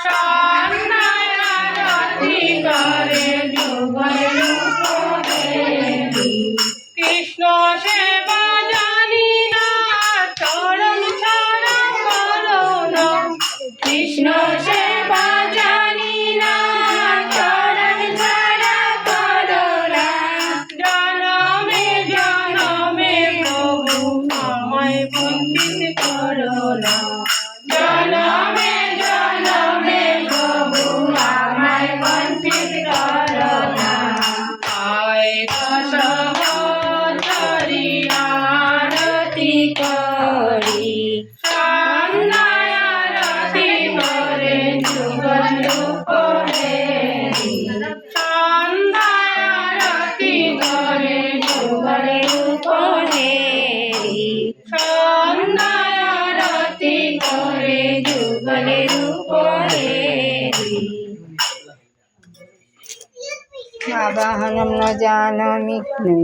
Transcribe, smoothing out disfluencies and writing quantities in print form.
সন্ধ্যায় আরতি করে যুগল রূপধেরি। কৃষ্ণ সেবা জানি না চরণ ছাড়া করো না। কৃষ্ণ সেবা জানি না চরণ ছাড়া করো না। জনমে জনমে প্রভু আমায় বঞ্চিত করো না। জনমে জনমে প্রভু আমায় বঞ্চিত করো না। আয় দশবৎসরি আরতি করি। সন্ধ্যায় আরতি করে যুগল রূপধেরি। সন্ধ্যায় আরতি করে যুগল রূপধেরি। সন্ধ্যায় আরতি করে যুগল রূপধেরি। আবাহনম ন জানামি